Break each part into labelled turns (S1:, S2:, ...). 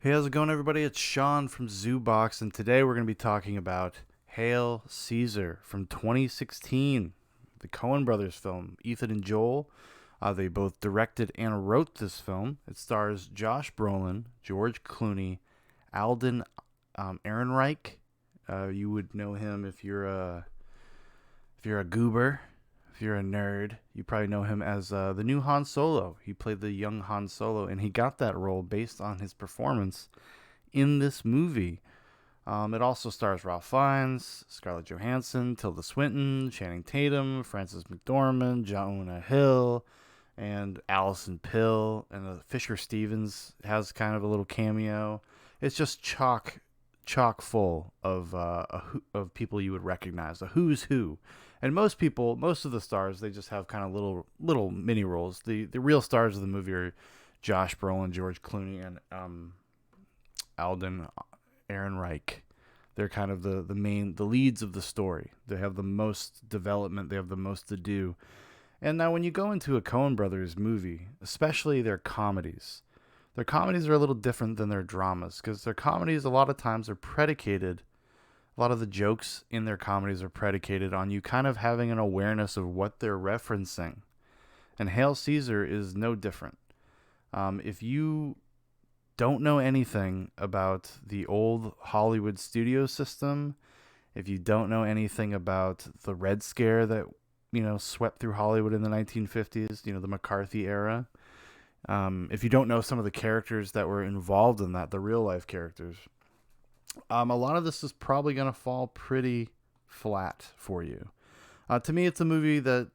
S1: Hey, how's it going, everybody? It's Shaun from Zoobox, and today we're going to be talking about Hail Caesar from 2016, the Coen Brothers film. Ethan and Joel, they both directed and wrote this film. It stars Josh Brolin, George Clooney, Alden Ehrenreich. You would know him if you're a goober, if you're a nerd. You probably know him as the new Han Solo. He played the young Han Solo, and he got that role based on his performance in this movie. It also stars Ralph Fiennes, Scarlett Johansson, Tilda Swinton, Channing Tatum, Frances McDormand, Jonah Hill, and Allison Pill. And Fisher Stevens has kind of a little cameo. It's just chock full of people you would recognize, a who's who. And most of the stars, they just have kind of little mini roles. The real stars of the movie are Josh Brolin, George Clooney, and Alden Ehrenreich. They're kind of the leads of the story. They have the most development. They have the most to do. And now, when you go into a Coen Brothers movie, especially their comedies are a little different than their dramas because their comedies a lot of times are predicated. A lot of the jokes in their comedies are predicated on you kind of having an awareness of what they're referencing. And Hail Caesar is no different. If you don't know anything about the old Hollywood studio system, if you don't know anything about the Red Scare that swept through Hollywood in the 1950s, the McCarthy era, if you don't know some of the characters that were involved in that, the real life characters, a lot of this is probably going to fall pretty flat for you. To me, it's a movie that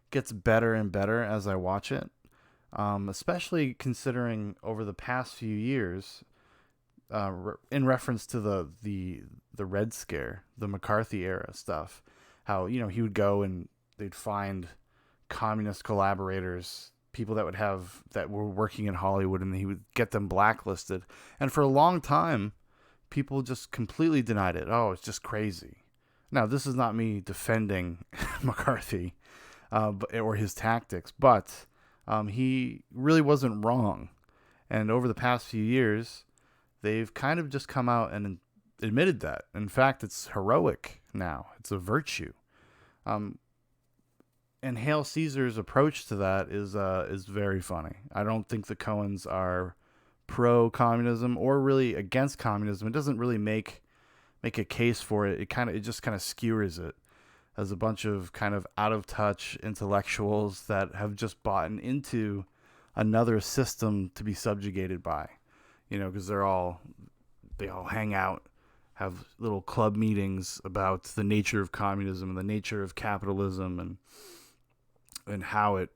S1: gets better and better as I watch it, especially considering over the past few years, in reference to the Red Scare, the McCarthy era stuff, how he would go and they'd find communist collaborators, people that were working in Hollywood, and he would get them blacklisted. And for a long time, people just completely denied it. Oh, it's just crazy. Now, this is not me defending McCarthy or his tactics, but he really wasn't wrong. And over the past few years, they've kind of just come out and admitted that. In fact, it's heroic now. It's a virtue. Um, and Hail Caesar's approach to that is very funny. I don't think the Coens are pro communism or really against communism. It doesn't really make a case for it. It just kind of skewers it as a bunch of kind of out of touch intellectuals that have just bought into another system to be subjugated by. Because they all hang out, have little club meetings about the nature of communism and the nature of capitalism and how it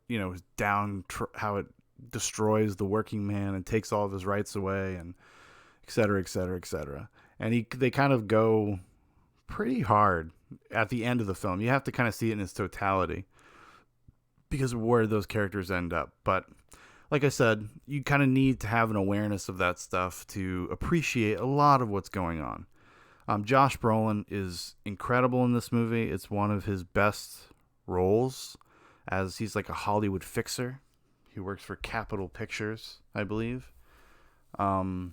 S1: how it destroys the working man and takes all of his rights away, and et cetera, et cetera, et cetera. And they kind of go pretty hard at the end of the film. You have to kind of see it in its totality because of where those characters end up. But like I said, you kind of need to have an awareness of that stuff to appreciate a lot of what's going on. Josh Brolin is incredible in this movie. It's one of his best roles, as he's like a Hollywood fixer. He works for Capitol Pictures, I believe. And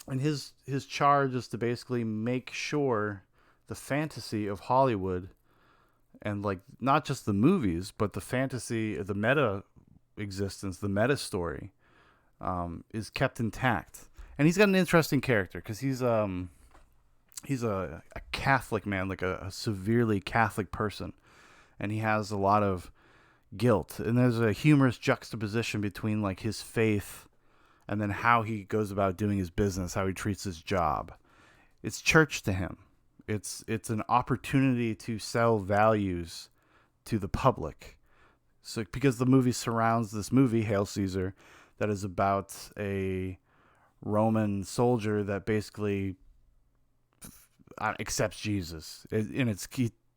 S1: his charge is to basically make sure the fantasy of Hollywood, and like not just the movies, but the fantasy, the meta existence, the meta story, is kept intact. And he's got an interesting character because he's a Catholic man, like a severely Catholic person, and he has a lot of guilt. And there's a humorous juxtaposition between like his faith and then how he goes about doing his business, how he treats his job. It's church to him. It's an opportunity to sell values to the public. So because the movie surrounds this movie, Hail Caesar, that is about a Roman soldier that basically accepts Jesus, and it's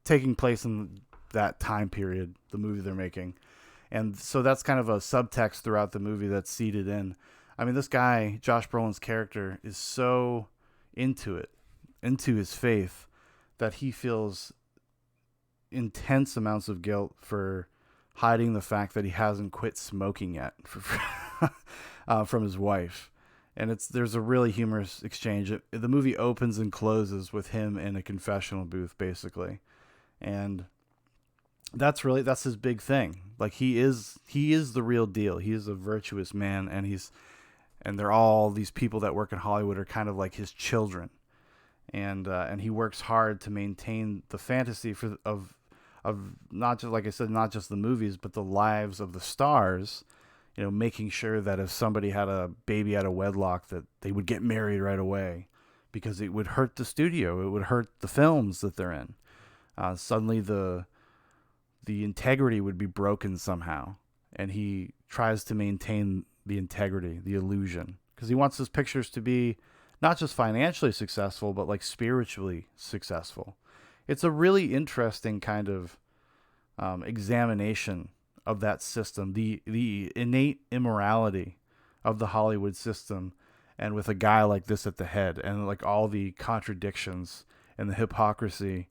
S1: taking place in that time period, the movie they're making. And so that's kind of a subtext throughout the movie that's seeded in. I mean, this guy, Josh Brolin's character, is so into it, into his faith, that he feels intense amounts of guilt for hiding the fact that he hasn't quit smoking yet from his wife. and there's a really humorous exchange. The movie opens and closes with him in a confessional booth, basically, and that's his big thing. Like he is the real deal. He is a virtuous man, and they're all these people that work in Hollywood are kind of like his children, and he works hard to maintain the fantasy of not just, like I said, not just the movies, but the lives of the stars. Making sure that if somebody had a baby out of wedlock, that they would get married right away, because it would hurt the studio, it would hurt the films that they're in. Suddenly, the integrity would be broken somehow, and he tries to maintain the integrity, the illusion, because he wants his pictures to be not just financially successful, but like spiritually successful. It's a really interesting kind of examination of that system, the innate immorality of the Hollywood system, and with a guy like this at the head, and like all the contradictions and the hypocrisy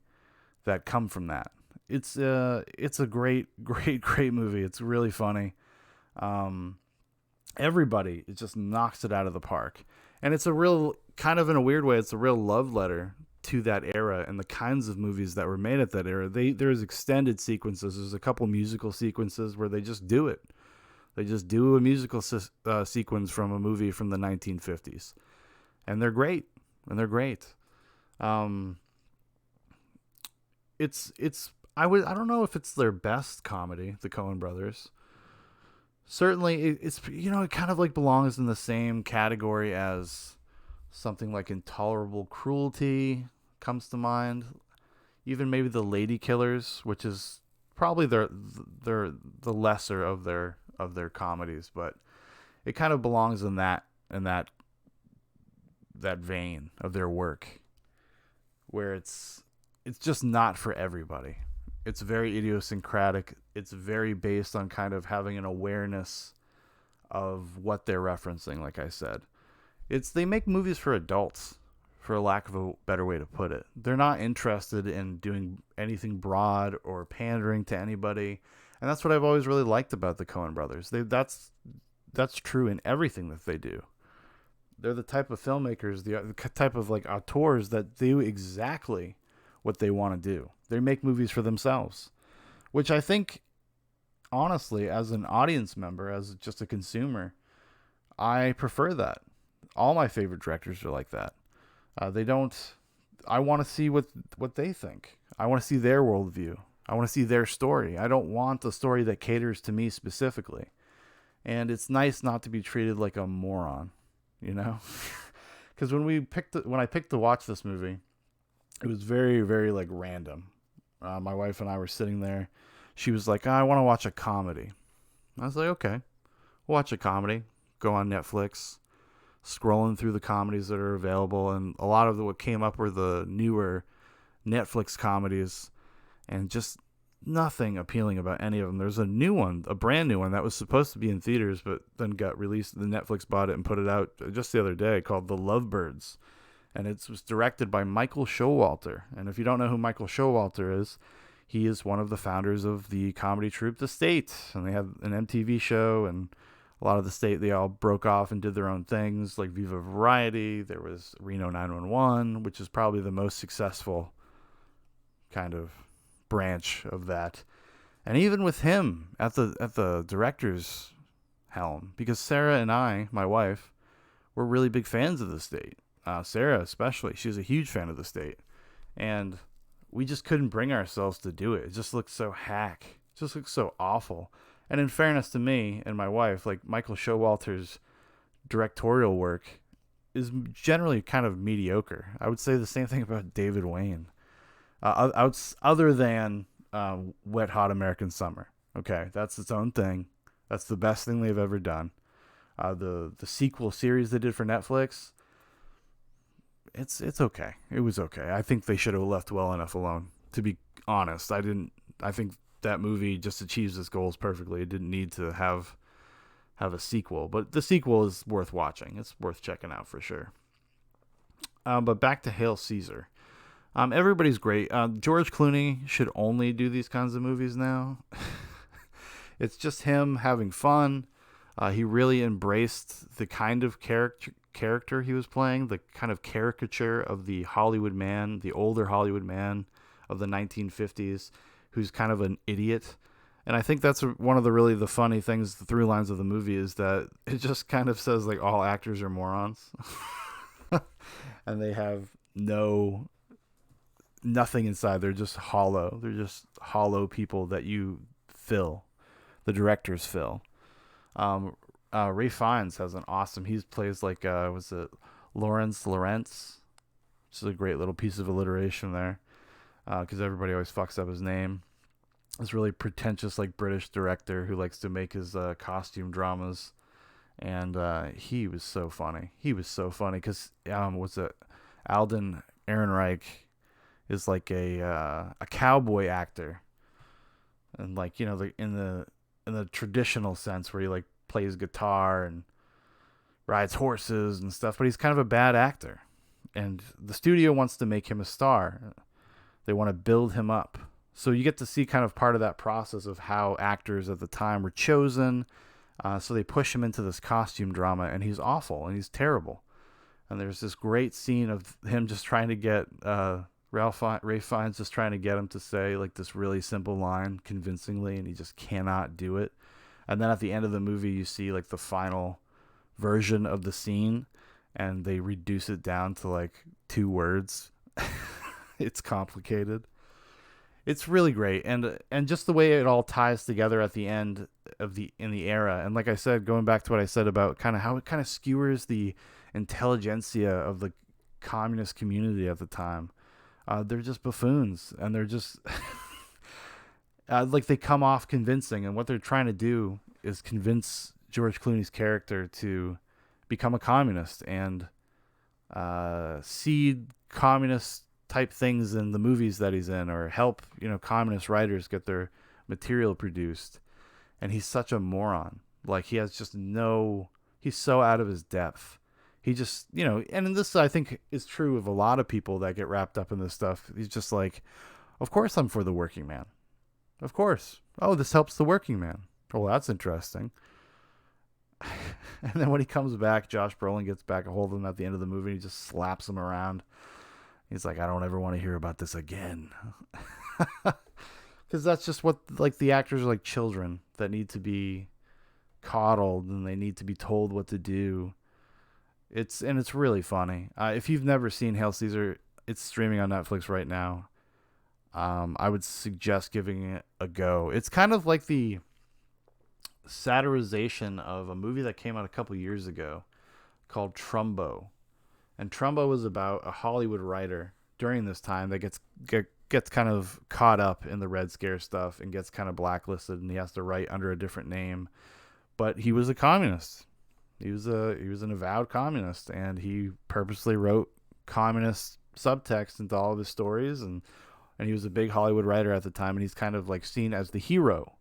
S1: that come from that. It's a great great movie. It's really funny. Everybody, it just knocks it out of the park, and it's a real, kind of in a weird way, it's a real love letter to that era and the kinds of movies that were made at that era. There's extended sequences. There's a couple musical sequences where they just do it. They just do a musical sequence from a movie from the 1950s, and they're great. And they're great. It's I don't know if it's their best comedy, the Coen Brothers. Certainly, it's it kind of like belongs in the same category as something like Intolerable Cruelty comes to mind. Even maybe The Lady Killers, which is probably the lesser of their comedies, but it kind of belongs in that vein of their work, where it's just not for everybody. It's very idiosyncratic. It's very based on kind of having an awareness of what they're referencing, like I said. They make movies for adults, for lack of a better way to put it. They're not interested in doing anything broad or pandering to anybody. And that's what I've always really liked about the Coen Brothers. That's true in everything that they do. They're the type of filmmakers, the type of like auteurs that do exactly what they want to do. They make movies for themselves, which I think, honestly, as an audience member, as just a consumer, I prefer that. All my favorite directors are like that. They don't. I want to see what they think. I want to see their worldview. I want to see their story. I don't want a story that caters to me specifically. And it's nice not to be treated like a moron, Because when I picked to watch this movie, it was very, very like random. My wife and I were sitting there. She was like, I want to watch a comedy. I was like, okay, we'll watch a comedy. Go on Netflix, scrolling through the comedies that are available, and a lot of what came up were the newer Netflix comedies, and just nothing appealing about any of them. There's a new one, a brand new one that was supposed to be in theaters, but then got released. The Netflix bought it and put it out just the other day, called The Lovebirds, and it was directed by Michael Showalter. And if you don't know who Michael Showalter is, he is one of the founders of the comedy troupe The State, and they have an MTV show, and a lot of the State, they all broke off and did their own things, like Viva Variety. There was Reno 911, which is probably the most successful kind of branch of that. And even with him at the director's helm, because Sarah and I, my wife, were really big fans of The State. Sarah especially, she was a huge fan of The State. And we just couldn't bring ourselves to do it. It just looked so hack. It just looked so awful. And in fairness to me and my wife, like Michael Showalter's directorial work is generally kind of mediocre. I would say the same thing about David Wayne. Other than Wet Hot American Summer. Okay, that's its own thing. That's the best thing they've ever done. The sequel series they did for Netflix, it's okay. It was okay. I think they should have left well enough alone. To be honest, I think that movie just achieves its goals perfectly. It didn't need to have a sequel, but the sequel is worth watching. It's worth checking out for sure. But back to Hail Caesar. Everybody's great. George Clooney should only do these kinds of movies now. It's just him having fun. He really embraced the kind of character he was playing, the kind of caricature of the Hollywood man, the older Hollywood man of the 1950s, who's kind of an idiot. And I think that's one of the really the funny things, the through lines of the movie, is that it just kind of says like all actors are morons, and they have nothing inside. They're just hollow. They're just hollow people that you fill. The directors fill. Um, Ray Fiennes has an awesome. He plays like was it Lawrence, which is a great little piece of alliteration there, because everybody always fucks up his name. This really pretentious like British director who likes to make his costume dramas, and he was so funny. He was so funny because was it Alden Ehrenreich is like a cowboy actor, and like in the traditional sense where he like plays guitar and rides horses and stuff, but he's kind of a bad actor. And the studio wants to make him a star. They want to build him up. So you get to see kind of part of that process of how actors at the time were chosen. So they push him into this costume drama, and he's awful and he's terrible. And there's this great scene of him just trying to get Ray Fiennes just trying to get him to say like this really simple line convincingly, and he just cannot do it. And then at the end of the movie, you see like the final version of the scene, and they reduce it down to like 2 words. It's complicated. It's really great, and just the way it all ties together at the end of the in the era. And like I said, going back to what I said about kind of how it kind of skewers the intelligentsia of the communist community at the time. They're just buffoons, and they're just like they come off convincing, and what they're trying to do is convince George Clooney's character to become a communist and seed communist type things in the movies that he's in, or help communist writers get their material produced. And he's such a moron. Like he has just he's so out of his depth. He just and this I think is true of a lot of people that get wrapped up in this stuff. He's just like, of course I'm for the working man, of course. Oh, this helps the working man. Oh, that's interesting. And then when he comes back, Josh Brolin gets back a hold of him at the end of the movie, and he just slaps him around. He's like, I don't ever want to hear about this again. Because that's just what, like, the actors are like children that need to be coddled, and they need to be told what to do. It's really funny. If you've never seen Hail Caesar, it's streaming on Netflix right now. I would suggest giving it a go. It's kind of like the satirization of a movie that came out a couple years ago called Trumbo. And Trumbo was about a Hollywood writer during this time that gets kind of caught up in the Red Scare stuff and gets kind of blacklisted, and he has to write under a different name. But he was a communist. He was an avowed communist, and he purposely wrote communist subtext into all of his stories, and he was a big Hollywood writer at the time, and he's kind of like seen as the hero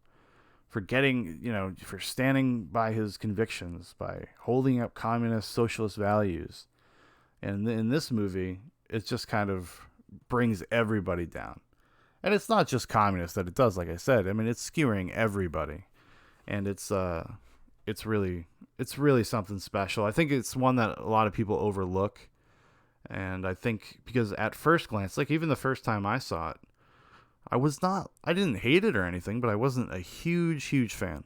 S1: for for standing by his convictions, by holding up communist socialist values. And in this movie, it just kind of brings everybody down. And it's not just communists that it does, like I said. I mean, it's skewering everybody. And it's really something special. I think it's one that a lot of people overlook. And I think because at first glance, like even the first time I saw it, I didn't hate it or anything, but I wasn't a huge fan.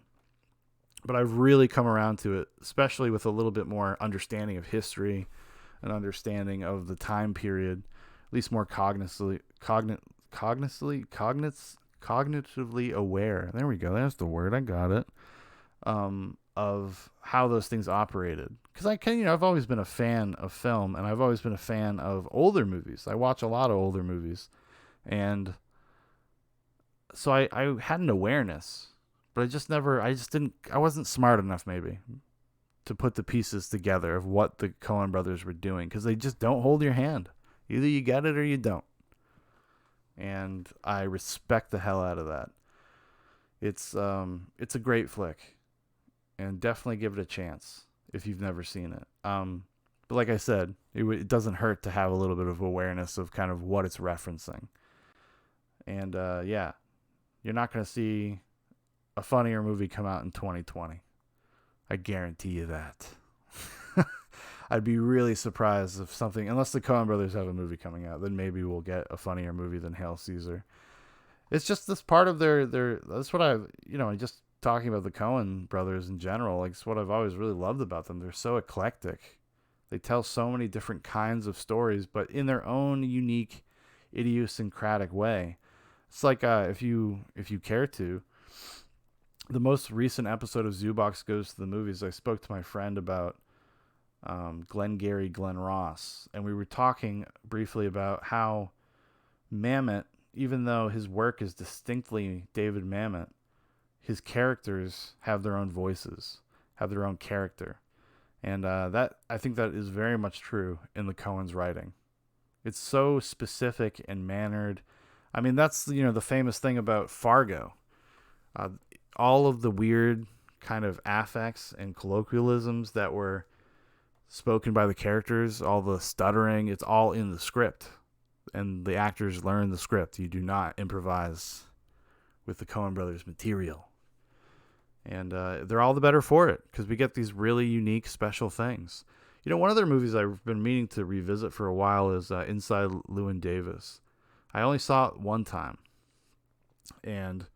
S1: But I've really come around to it, especially with a little bit more understanding of history, an understanding of the time period, at least more cognitively aware. There we go. That's the word. I got it. Of how those things operated. Because I've always been a fan of film, and I've always been a fan of older movies. I watch a lot of older movies, and so I had an awareness, but I wasn't smart enough maybe to put the pieces together of what the Coen brothers were doing, because they just don't hold your hand. Either you get it or you don't. And I respect the hell out of that. It's a great flick, and definitely give it a chance if you've never seen it. But like I said, it doesn't hurt to have a little bit of awareness of kind of what it's referencing. And yeah, you're not going to see a funnier movie come out in 2020. I guarantee you that. I'd be really surprised if something, unless the Coen Brothers have a movie coming out, then maybe we'll get a funnier movie than Hail Caesar. It's just this part of their. That's what I've, just talking about the Coen Brothers in general. Like, it's what I've always really loved about them. They're so eclectic. They tell so many different kinds of stories, but in their own unique, idiosyncratic way. It's like if you care to, the most recent episode of Zoobox Goes to the Movies, I spoke to my friend about Glenn Ross, and we were talking briefly about how Mamet, even though his work is distinctly David Mamet, his characters have their own voices, have their own character. And that I think that is very much true in the Coen's writing. It's so specific and mannered. I mean, that's the famous thing about Fargo. Uh, all of the weird kind of affects and colloquialisms that were spoken by the characters, all the stuttering, it's all in the script. And the actors learn the script. You do not improvise with the Coen Brothers material. And they're all the better for it because we get these really unique, special things. One of their movies I've been meaning to revisit for a while is Inside Llewyn Davis. I only saw it one time, and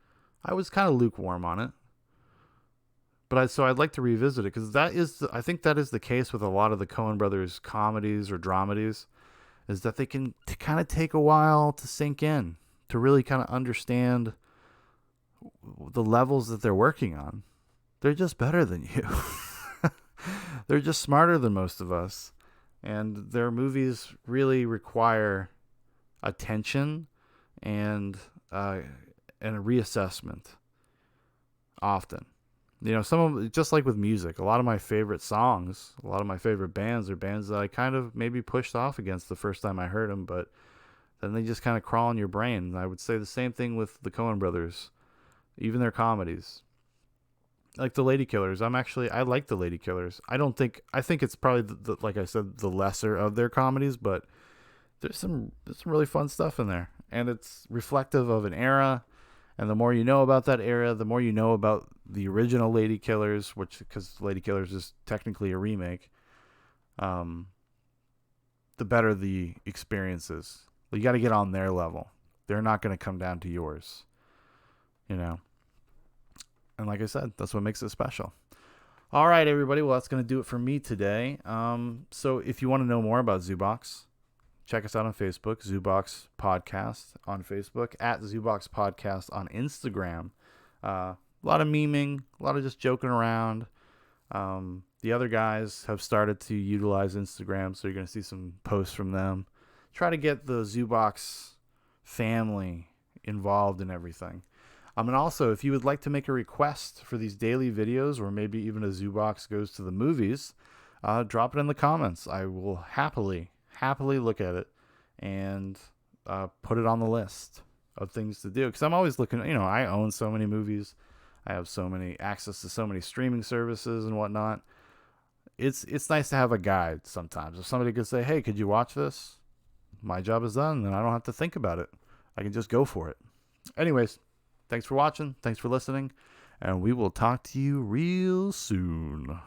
S1: I was kind of lukewarm on it. But so I'd like to revisit it because I think that is the case with a lot of the Coen Brothers comedies or dramedies, is that they can kind of take a while to sink in, to really kind of understand the levels that they're working on. They're just better than you. They're just smarter than most of us. And their movies really require attention and a reassessment often. Some of, just like with music, a lot of my favorite songs, a lot of my favorite bands are bands that I kind of maybe pushed off against the first time I heard them, but then they just kind of crawl in your brain. And I would say the same thing with the Coen Brothers, even their comedies. Like the Lady Killers. I like the Lady Killers. I think it's probably like I said, the lesser of their comedies, but there's some really fun stuff in there, and it's reflective of an era. And the more you know about that era, the more you know about the original Lady Killers, because Lady Killers is technically a remake, the better the experience is. You got to get on their level. They're not going to come down to yours. And like I said, that's what makes it special. All right, everybody. Well, that's going to do it for me today. So if you want to know more about Zoobox, check us out on Facebook, Zoobox Podcast on Facebook, at Zoobox Podcast on Instagram. A lot of memeing, a lot of just joking around. The other guys have started to utilize Instagram, so you're going to see some posts from them. Try to get the Zoobox family involved in everything. And also, if you would like to make a request for these daily videos, or maybe even a Zoobox Goes to the Movies, drop it in the comments. I will happily look at it and put it on the list of things to do. Because I'm always looking, I own so many movies. I have so many access to so many streaming services and whatnot. It's nice to have a guide sometimes. If somebody could say, hey, could you watch this? My job is done, and I don't have to think about it. I can just go for it. Anyways, thanks for watching. Thanks for listening. And we will talk to you real soon.